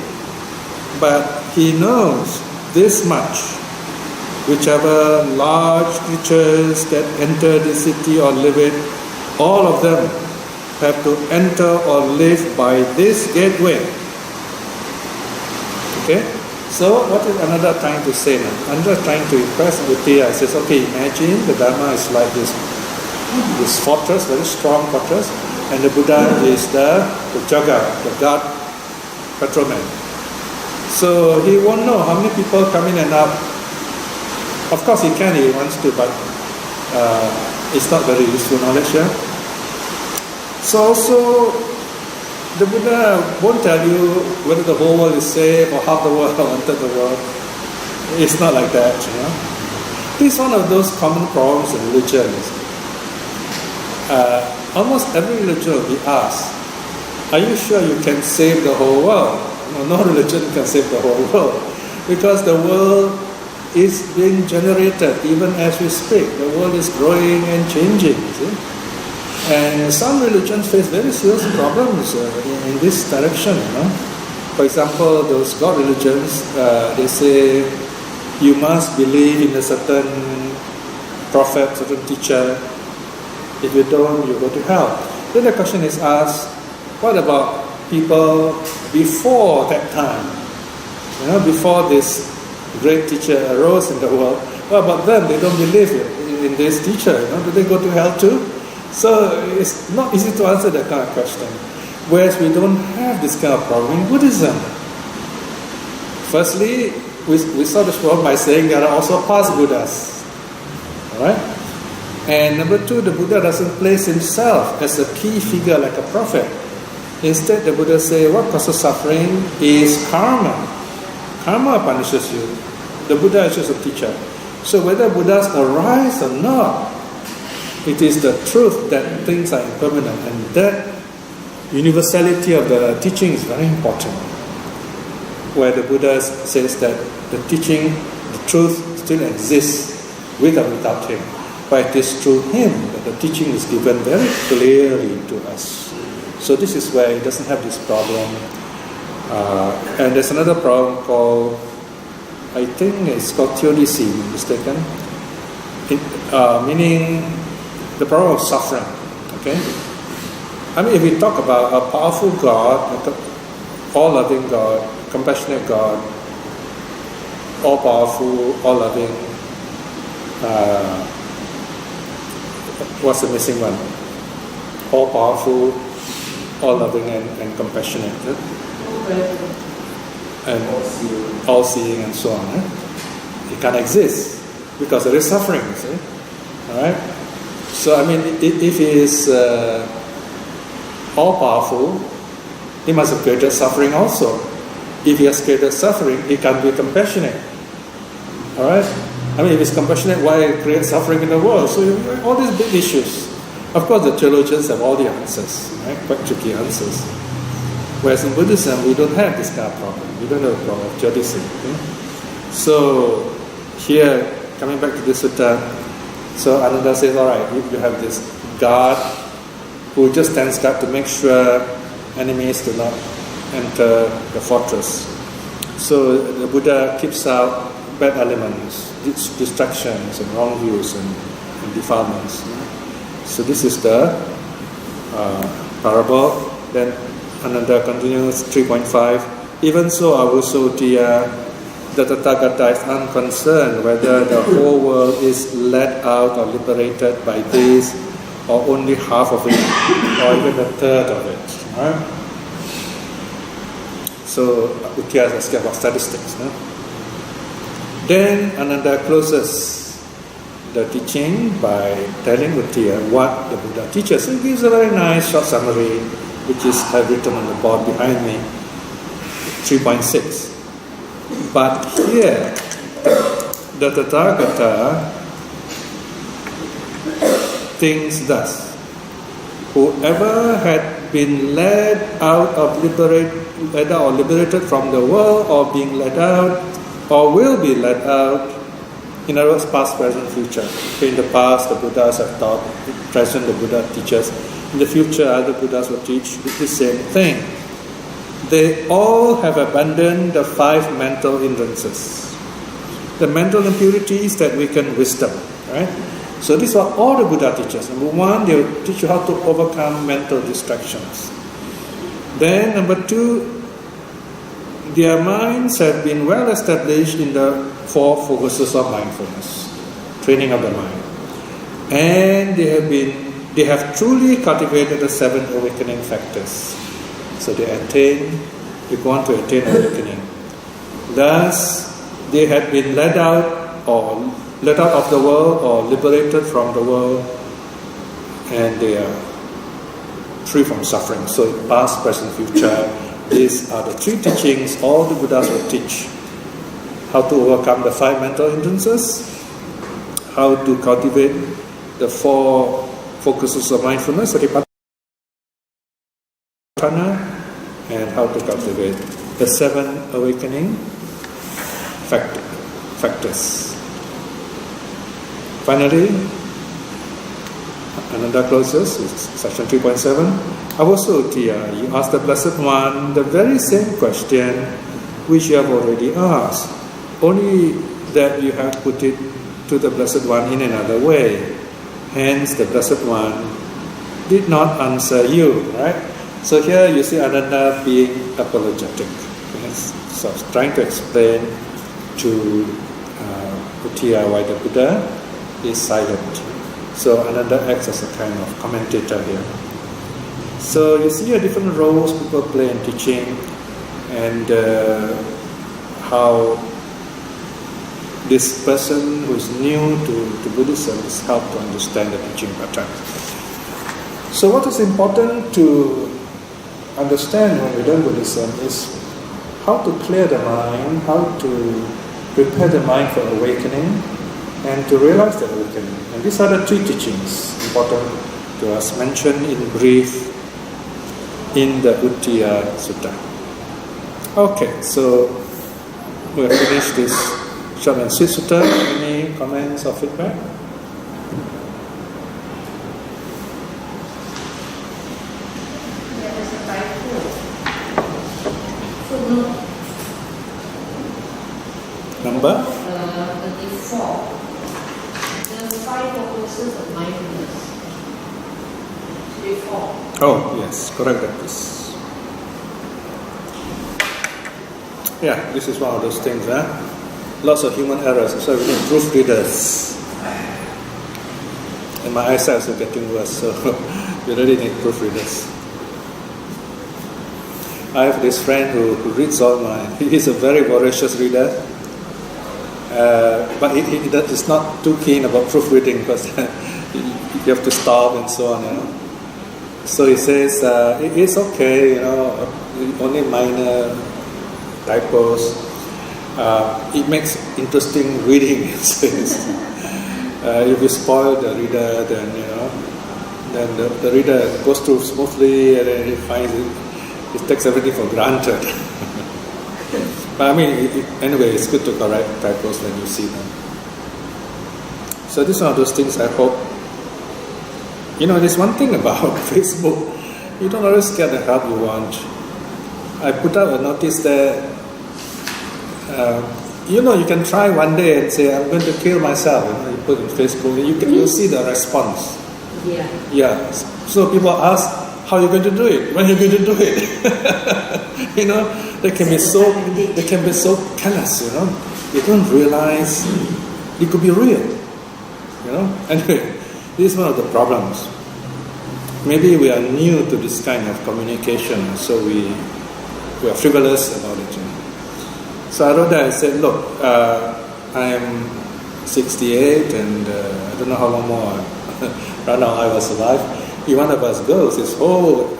But he knows this much. Whichever large creatures that enter the city or live it, all of them have to enter or live by this gateway. Okay? So what is another trying to say now? Another trying to impress Buddha. He says, okay, imagine the Dharma is like this fortress, very strong fortress, and the Buddha is the jaga, the guard patrolman. So he won't know how many people come in and out. Of course he can, he wants to, but it's not very useful knowledge here. So also, the Buddha won't tell you whether the whole world is safe or half the world or one-third the world. It's not like that, you know. This is one of those common problems in religion. Almost every religion will be asked, are you sure you can save the whole world? No religion can save the whole world. Because the world is being generated even as we speak. The world is growing and changing, see? And some religions face very serious problems in this direction, you know. For example, those God religions, they say you must believe in a certain prophet, certain teacher. If you don't, you go to hell. Then the question is asked, what about people before that time? You know, before this great teacher arose in the world, what about them? They don't believe in this teacher, you know? Do they go to hell too? So it's not easy to answer that kind of question. Whereas we don't have this kind of problem in Buddhism. Firstly, we saw this problem by saying there are also past Buddhas. Alright? And number two, the Buddha doesn't place himself as a key figure like a prophet. Instead, the Buddha says what causes suffering is karma. Karma punishes you. The Buddha is just a teacher. So whether Buddhas arise or not, it is the truth that things are impermanent, and that universality of the teaching is very important. Where the Buddha says that the teaching, the truth still exists with or without him. But it is through him that the teaching is given very clearly to us. So this is where he doesn't have this problem. And there's another problem called, I think it's called theodicy, if I'm mistaken. Meaning the problem of suffering. Okay? I mean, if we talk about a powerful God, all-loving God, compassionate God, all-powerful, all-loving, what's the missing one? All-powerful, all-loving and compassionate. And all-seeing and so on. It can't exist because there is suffering, see? Alright? So, I mean, if he is all-powerful, he must have created suffering also. If he has created suffering, he can't be compassionate. Alright? I mean, if he's compassionate, why create suffering in the world? So, all these big issues. Of course, the theologians have all the answers, right? Quite tricky answers. Whereas in Buddhism, we don't have this kind of problem. We don't have a problem of theodicy. Okay? So, here, coming back to this sutta, so Ananda says, alright, you have this guard who just stands guard to make sure enemies do not enter the fortress. So the Buddha keeps out bad elements, distractions and wrong views and defilements. So this is the parable. Then Ananda continues 3.5. Even so, Avusodiya, the Tathagata is unconcerned whether the whole world is let out or liberated by this, or only half of it, or even a third of it. Right? So Uttiyā is asking about statistics. No? Then Ananda closes the teaching by telling Uttiyā what the Buddha teaches. He gives a very nice short summary, which is I've written on the board behind me, 3.6. But here, the Tathagata thinks thus: whoever had been led out or liberated from the world, or being led out, or will be led out, In other words, past, present, future. Okay, in the past, the Buddhas have taught. In the present, the Buddha teaches. In the future, other Buddhas will teach the same thing. They all have abandoned the 5 mental hindrances. The mental impurities that weaken wisdom. Right? So these are all the Buddha teaches. Number 1, they will teach you how to overcome mental distractions. Then number 2, their minds have been well established in the 4 focuses of mindfulness, training of the mind. And they have truly cultivated the 7 awakening factors. So they go on to attain awakening. Thus, they have been let out of the world or liberated from the world, and they are free from suffering. So past, present, future, these are the 3 teachings all the Buddhas will teach. How to overcome the 5 mental hindrances, how to cultivate the 4 focuses of mindfulness, and how to cultivate the 7 awakening factors. Finally, Ananda closes, section 3.7. Avasutiya, you ask the Blessed One the very same question which you have already asked, only that you have put it to the Blessed One in another way. Hence, the Blessed One did not answer you, right? So here you see Ananda being apologetic. Yes. So trying to explain to Utiya why the Buddha is silent. So Ananda acts as a kind of commentator here. So you see different roles people play in teaching, and how this person who is new to Buddhism is helped to understand the teaching pattern. So what is important to understand when we learn Buddhism is how to clear the mind, how to prepare the mind for awakening, and to realize the awakening. And these are the 3 teachings important to us, mentioned in brief in the Uttiya Sutta. Okay, so we have finished this short and sweet sutta. Any comments or feedback? There is a typo. Footnote. Number? 34. The 5 focuses of mindfulness. 34. Oh, yes, correct that is. Yeah, this is one of those things, lots of human errors, so we need proofreaders. And my eyesight is getting worse, so we really need proofreaders. I have this friend who reads all he's a very voracious reader, but he is not too keen about proofreading because you have to stop and so on, So he says, it's okay, only minor typos. It makes interesting reading, he says. If you spoil the reader, then, then the reader goes through smoothly and then he finds it takes everything for granted. But anyway, it's good to correct typos when you see them. So this is one of those things I hope. There's one thing about Facebook, you don't always get the help you want. I put out a notice there, you can try one day and say, I'm going to kill myself. You put it on Facebook, and you'll see the response. Yeah. So people ask, how are you going to do it? When are you going to do it? They can be so callous, They don't realize it could be real, Anyway, this is one of the problems. Maybe we are new to this kind of communication, so we are frivolous about it. So I wrote that and said, look, I am 68 and I don't know how long more right now I will survive. If one of us goes, this whole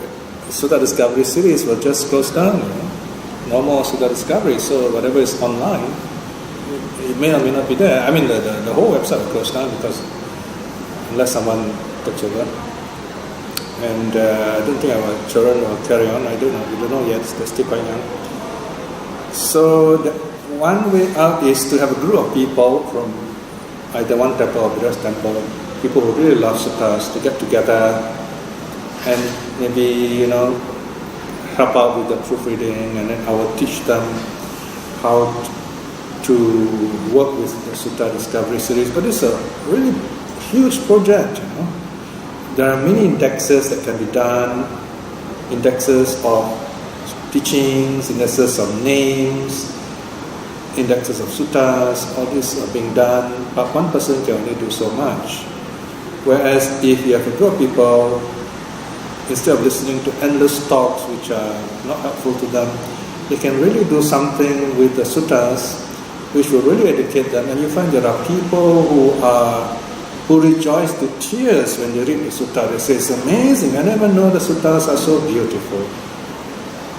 Sutta Discovery series will just close down. No more Sutta Discovery, so whatever is online, it may or may not be there. The whole website will close down because unless someone takes over. And I don't think our children will carry on. I don't know. We don't know yet. They're still quite young. So the one way out is to have a group of people from either one temple or Buddha's temple, people who really love suttas to get together and maybe, help out with the proofreading, and then I will teach them how to work with the Sutta Discovery series. But it's a really huge project, There are many indexes that can be done, indexes of teachings, indexes of names, indexes of suttas, all these are being done, but one person can only do so much. Whereas if you have a group of people, instead of listening to endless talks which are not helpful to them, they can really do something with the suttas which will really educate them. And you find there are people who rejoice to tears when they read the sutta. They say, it's amazing, I never know the suttas are so beautiful.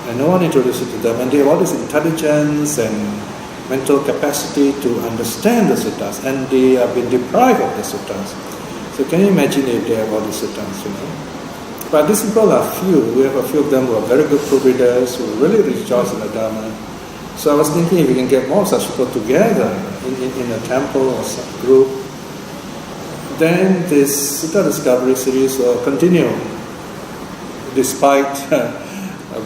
And no one introduced it to them, and they have all this intelligence and mental capacity to understand the suttas, and they have been deprived of the suttas. So can you imagine if they have all these suttas, But these people are few. We have a few of them who are very good proofreaders, who really rejoice in the Dharma. So I was thinking if we can get more such people together in a temple or some group, then this Sutta Discovery series will continue, despite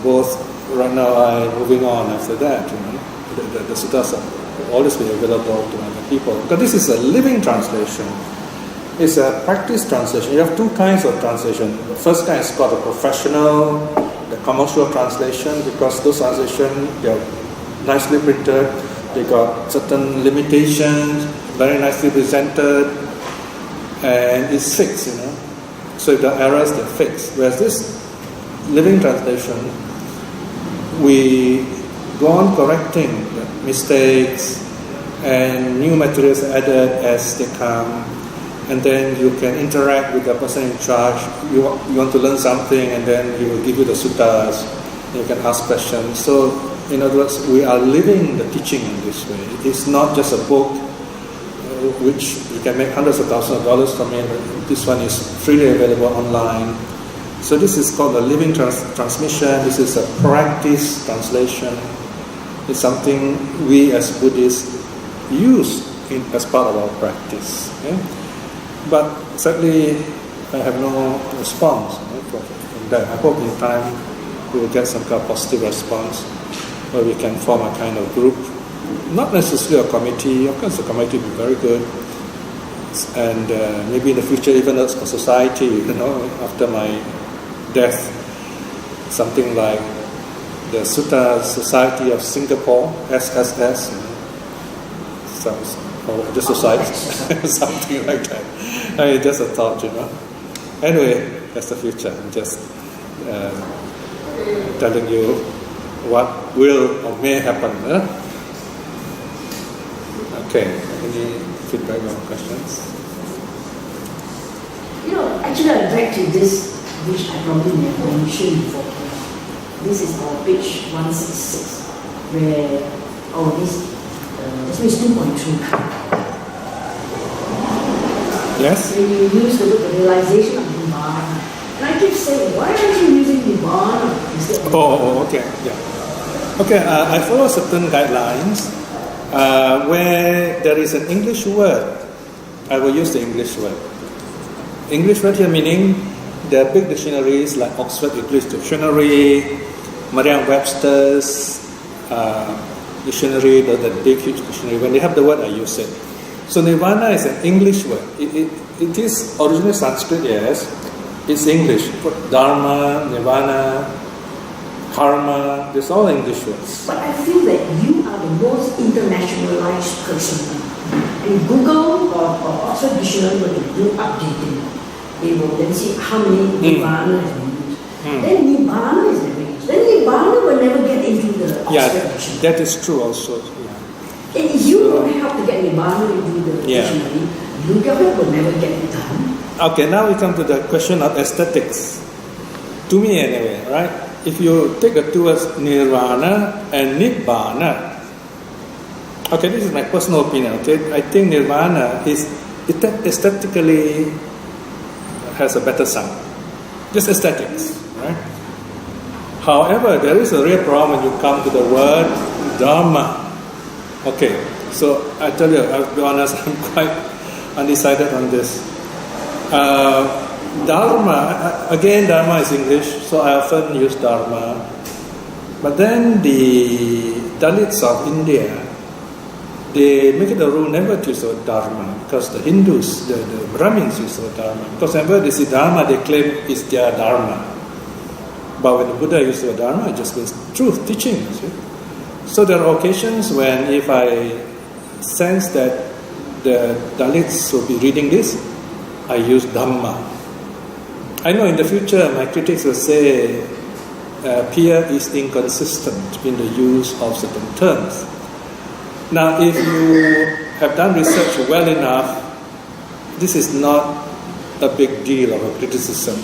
both Rana and I moving on after that. The suttas will always be available to other people. Because this is a living translation. It's a practice translation. You have two kinds of translation. The first kind is called the professional, the commercial translation, because those translations, they are nicely printed, they got certain limitations, very nicely presented, and it's fixed, So if there are errors, they're fixed. Whereas this living translation, we go on correcting the mistakes and new materials added as they come, and then you can interact with the person in charge. You want to learn something, and then he will give you the suttas, and you can ask questions. So, in other words, we are living the teaching in this way. It's not just a book which you can make hundreds of thousands of dollars from it. This one is freely available online. So this is called a living transmission. This is a practice translation. It's something we as Buddhists use as part of our practice. Okay? But sadly, I have no response from that. I hope in time we will get some kind of positive response where we can form a kind of group. Not necessarily a committee. Of course, the committee will be very good. And maybe in the future even a society, after my death, something like the Sutta Society of Singapore, SSS, or the society, something like that. Just a thought, Anyway, that's the future. I'm just telling you what will or may happen. Okay, any feedback or questions? Actually I'd back to this, which I probably never mentioned before. This is our page 166, where this is 2.2. Yes? When you use the word the realization of Nibbana. And I keep saying, why aren't you using Nibbana instead of okay. Yeah. Okay, I follow certain guidelines where there is an English word. I will use the English word. English word here meaning there are big dictionaries like Oxford English Dictionary, Merriam-Webster's dictionary, the big huge dictionary. When they have the word, I use it. So Nirvana is an English word. It is originally Sanskrit, yes. It's English. Dharma, Nirvana, Karma, these all English words. But I feel that you are the most internationalized person. In Google or Oxford Dictionary, when they do updating, they will then see how many Nibbana has been used. Then Nibbana is never used. Then Nibbana will never get into the Oxford Dictionary. That is true also. And if you don't help to get Nibbana into the dictionary, your government will never get it done. Okay, now we come to the question of aesthetics. To me anyway, right? If you take the two words Nirvana and Nibbana, okay, this is my personal opinion, okay? I think Nirvana is aesthetically has a better sound. Just aesthetics, right? However, there is a real problem when you come to the word Dhamma. Okay, so I tell you, I'll be honest, I'm quite undecided on this. Dharma, again, Dharma is English, so I often use Dharma. But then the Dalits of India, they make it a rule never to use the word Dharma, because the Hindus, the Brahmins use the word Dharma. Because whenever they say Dharma, they claim it's their Dharma. But when the Buddha uses the word Dharma, it just means truth, teaching. See? So there are occasions when if I sense that the Dalits will be reading this, I use Dhamma. I know in the future my critics will say Piya is inconsistent in the use of certain terms. Now, if you have done research well enough, this is not a big deal of a criticism.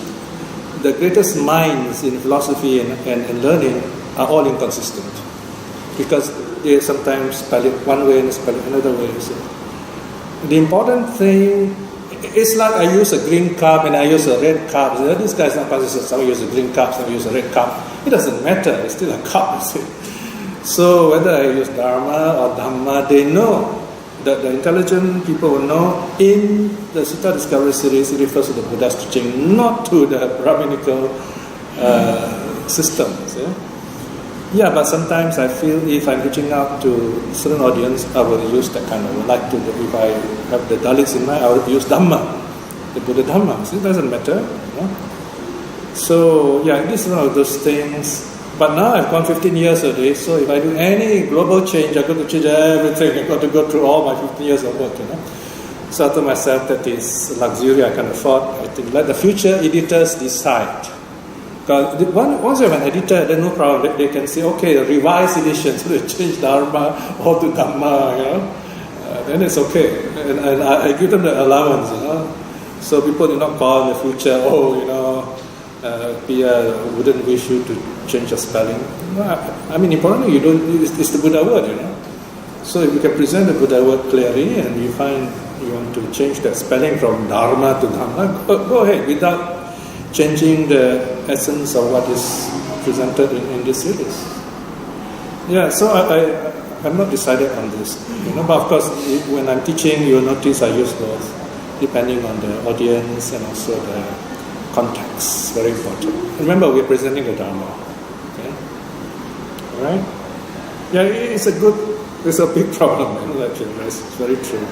The greatest minds in philosophy and learning are all inconsistent because they sometimes spell it one way and spell it another way. So the important thing, it's like I use a green cup and I use a red cup. So this guy's not consistent. Some use a green cup, some use a red cup. It doesn't matter. It's still a cup. So whether I use Dharma or Dhamma, they know. That the intelligent people will know. In the Sutta Discovery series, it refers to the Buddha's teaching, not to the Brahminical systems. Yeah, but sometimes I feel if I'm reaching out to a certain audience, I will use that kind of, like to, if I have the Dalits in mind, I will use Dhamma, the Buddha Dhamma. So it doesn't matter. So, yeah, this is one of those things. But now I've gone 15 years already, so if I do any global change, I've got to change everything. I've got to go through all my 15 years of work, So I told myself that is luxury I can afford. I think let the future editors decide. Because once you have an editor, then no problem. They can say, okay, a revised edition, so they change Dharma or to Dhamma, then it's okay. And I give them the allowance, So people do not call in the future, Piya wouldn't wish you to change your spelling. I mean, importantly, it's the Buddha word, So if you can present the Buddha word clearly and you find you want to change that spelling from Dharma to Dhamma, go ahead without changing the essence of what is presented in this series. Yeah, so I'm not decided on this. But of course, when I'm teaching, you'll notice I use both, depending on the audience and also the context. Very important. Remember, we're presenting the Dharma. Okay? All right? Yeah, it's a big problem. Actually, it's very true.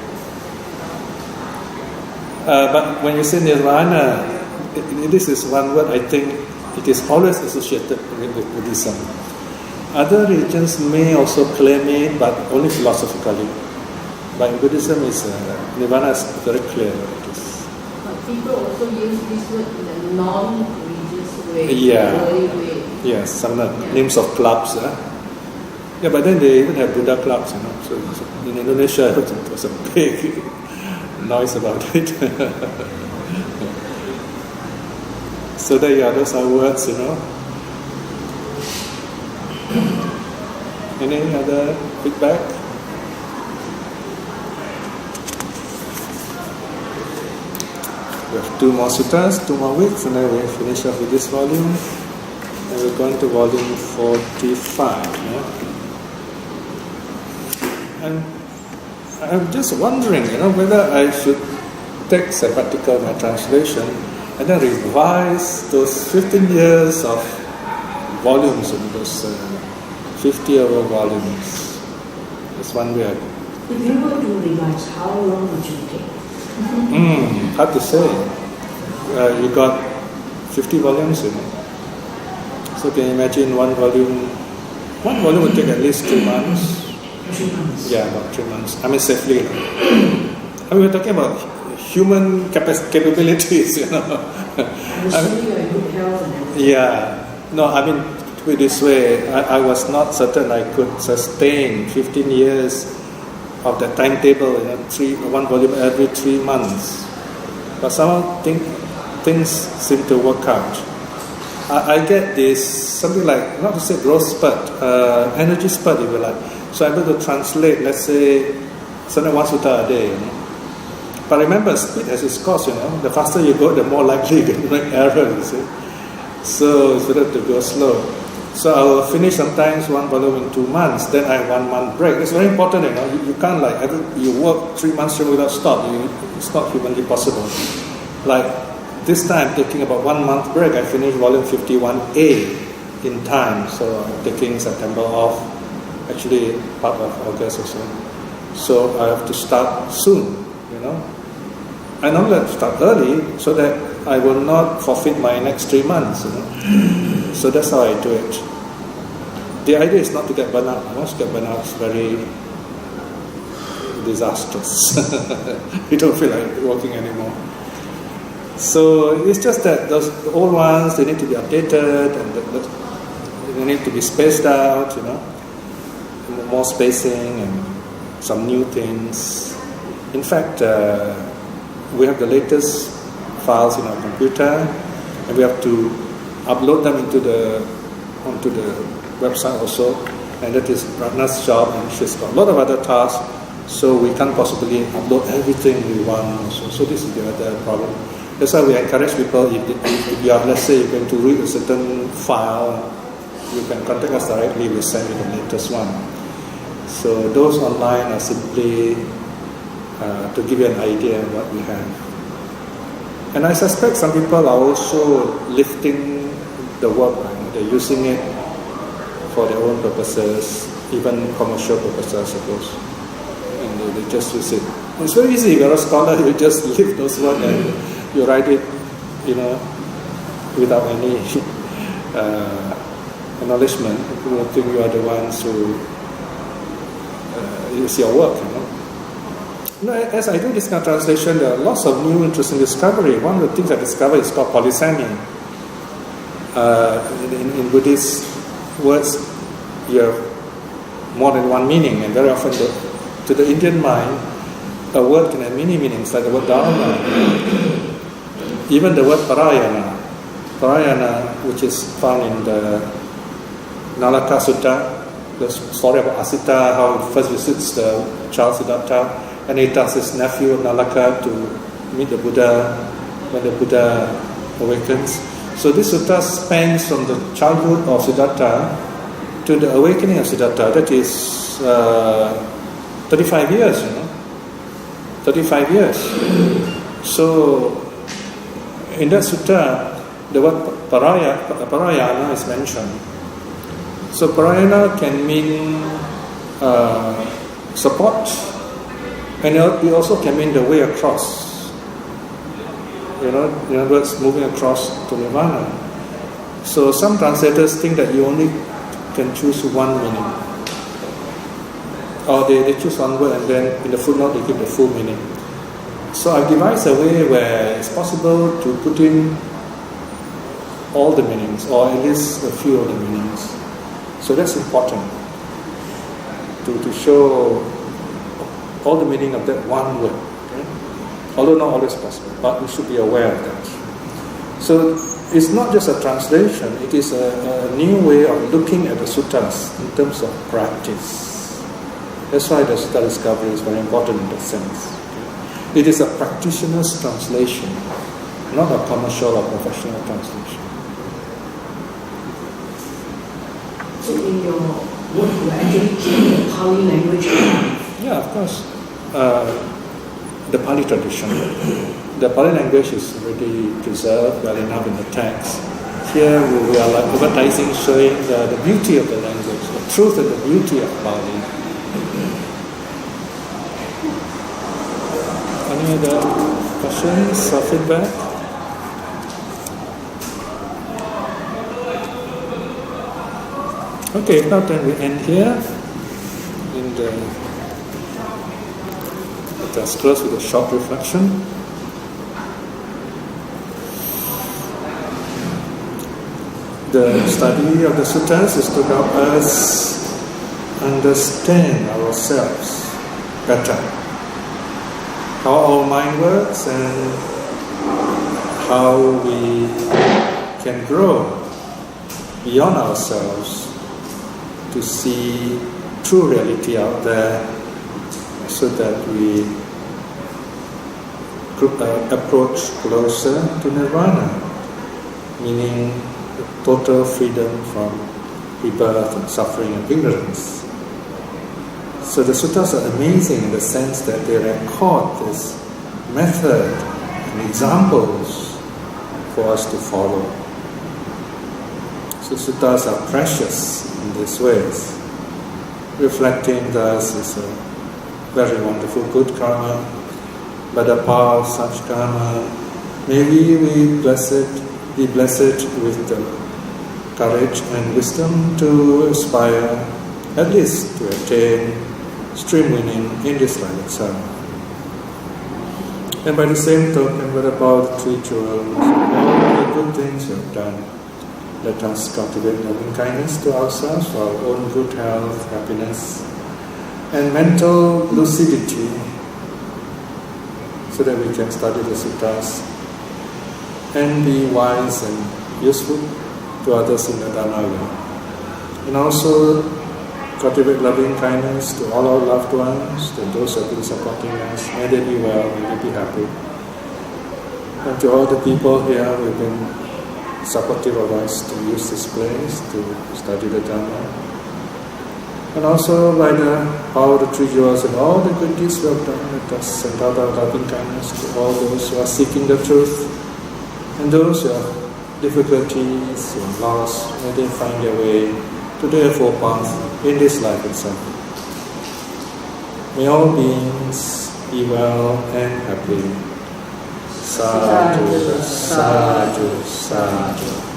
But when you say Nirvana, this is one word I think it is always associated with Buddhism. Other religions may also claim it, but only philosophically. But in Buddhism, Nirvana is very clear. But people also use this word in a non-religious way. Yeah. Yes, some names of clubs. Yeah, but then they even have Buddha clubs, So in Indonesia, it was a big noise about it. So there you are, those are words, Any other feedback? We have 2 more suttas, 2 more weeks, and then we'll finish off with this volume. And we're going to volume 45. And I'm just wondering, whether I should take sabbatical, my translation, and then revise those 15 years of volumes, those 50 over volumes. That's one way. If you were to revise, how long would you take? Hard to say. You got 50 volumes, So can you imagine one volume would take at least 3 months. 3 months? Yeah, about 3 months. I mean, safely. I mean, we're talking about human capabilities, I'm assuming you're in good health and everything. Yeah. No, I mean, put it this way, I was not certain I could sustain 15 years of the timetable, one volume every 3 months. But somehow things seem to work out. I get this, something like, not to say growth spurt, energy spurt if you like. So I'm able to translate, let's say, something 1 sutta a day, But remember, speed has its cost, The faster you go, the more likely you can make errors, So it's better to go slow. So I will finish sometimes one volume in 2 months, then I have 1 month break. It's very important, you know. You can't like, you work 3 months straight without stop. It's not humanly possible. Like this time, I'm taking about 1 month break. I finished volume 51A in time, so I'm taking September off, actually part of August or so. So I have to start soon, you know. I normally have to start early so that I will not forfeit my next 3 months, you know. So that's how I do it. The idea is not to get burnt out. Once you get burnt out, it's very disastrous. You don't feel like working anymore. So it's just that those old ones, they need to be updated and they need to be spaced out, you know, more spacing and some new things. In fact, we have the latest files in our computer, and we have to upload them onto the website also, and that is Ratna's job, and she's got a lot of other tasks, so we can't possibly upload everything we want also. So this is the other problem. That's why we encourage people, if you are, let's say, you're going to read a certain file, you can contact us directly, we'll send you the latest one. So those online are simply to give you an idea of what we have. And I suspect some people are also lifting the work, right? They're using it for their own purposes, even commercial purposes, I suppose. And they just use it. It's very easy. If you're a scholar, you just lift those work and you write it, you know, without any acknowledgement. People think you are the ones who use your work, you know. As I do this kind of translation, there are lots of new interesting discovery. One of the things I discovered is called polysemy. In Buddhist words, you have more than one meaning, and very often to the Indian mind, a word can have many meanings, like the word Dharma. Even the word Parayana, which is found in the Nalaka Sutta, the story about Asita, how he first visits the child Siddhartha, and he tells his nephew Nalaka to meet the Buddha when the Buddha awakens. So this sutta spans from the childhood of Siddhartha to the awakening of Siddhartha. That is 35 years, you know. 35 years. So in that sutta, the word Parayana is mentioned. So Parayana can mean support, and it also can mean the way across. You know, in other words, moving across to Nirvana. So some translators think that you only can choose one meaning. Or they choose one word and then in the footnote they give the full meaning. So I've devised a way where it's possible to put in all the meanings, or at least a few of the meanings. So that's important, to show all the meaning of that one word. Okay? Although not always possible, but we should be aware of that. So it's not just a translation, it is a new way of looking at the suttas in terms of practice. That's why the sutta discovery is very important in that sense. Okay? It is a practitioner's translation, not a commercial or professional translation. So in your work, you actually keep the Pali language alive? Yeah, of course. The Pali tradition. The Pali language is already preserved well enough in the text. Here we are like advertising, showing the beauty of the language, the truth and the beauty of Pali. Any other questions or feedback? Okay, now then we end here. Let us close with a short reflection. The study of the suttas is to help us understand ourselves better, how our mind works and how we can grow beyond ourselves to see true reality out there, so that we approach closer to Nirvana, meaning total freedom from rebirth and suffering and ignorance. So the suttas are amazing in the sense that they record this method and examples for us to follow. So suttas are precious in these ways. Reflecting thus is a very wonderful good karma. By the power of such karma, may we be blessed with the courage and wisdom to aspire at least to attain stream winning in this life itself. And by the same token, what about the 3 jewels? All the good things we have done. Let us cultivate loving kindness to ourselves for our own good health, happiness, and mental lucidity, so that we can study the suttas and be wise and useful to others in the Dharma way. And also cultivate loving kindness to all our loved ones, to those who have been supporting us. May they be well, may they be happy. And to all the people here who have been supportive of us to use this place to study the Dhamma. And also by the power of the 3 jewels and all the good deeds we have done, let us send out our loving kindness to all those who are seeking the truth and those who have difficulties or loss. May they find their way to the full path in this life itself. May all beings be well and happy. Sadhu, sadhu, sadhu.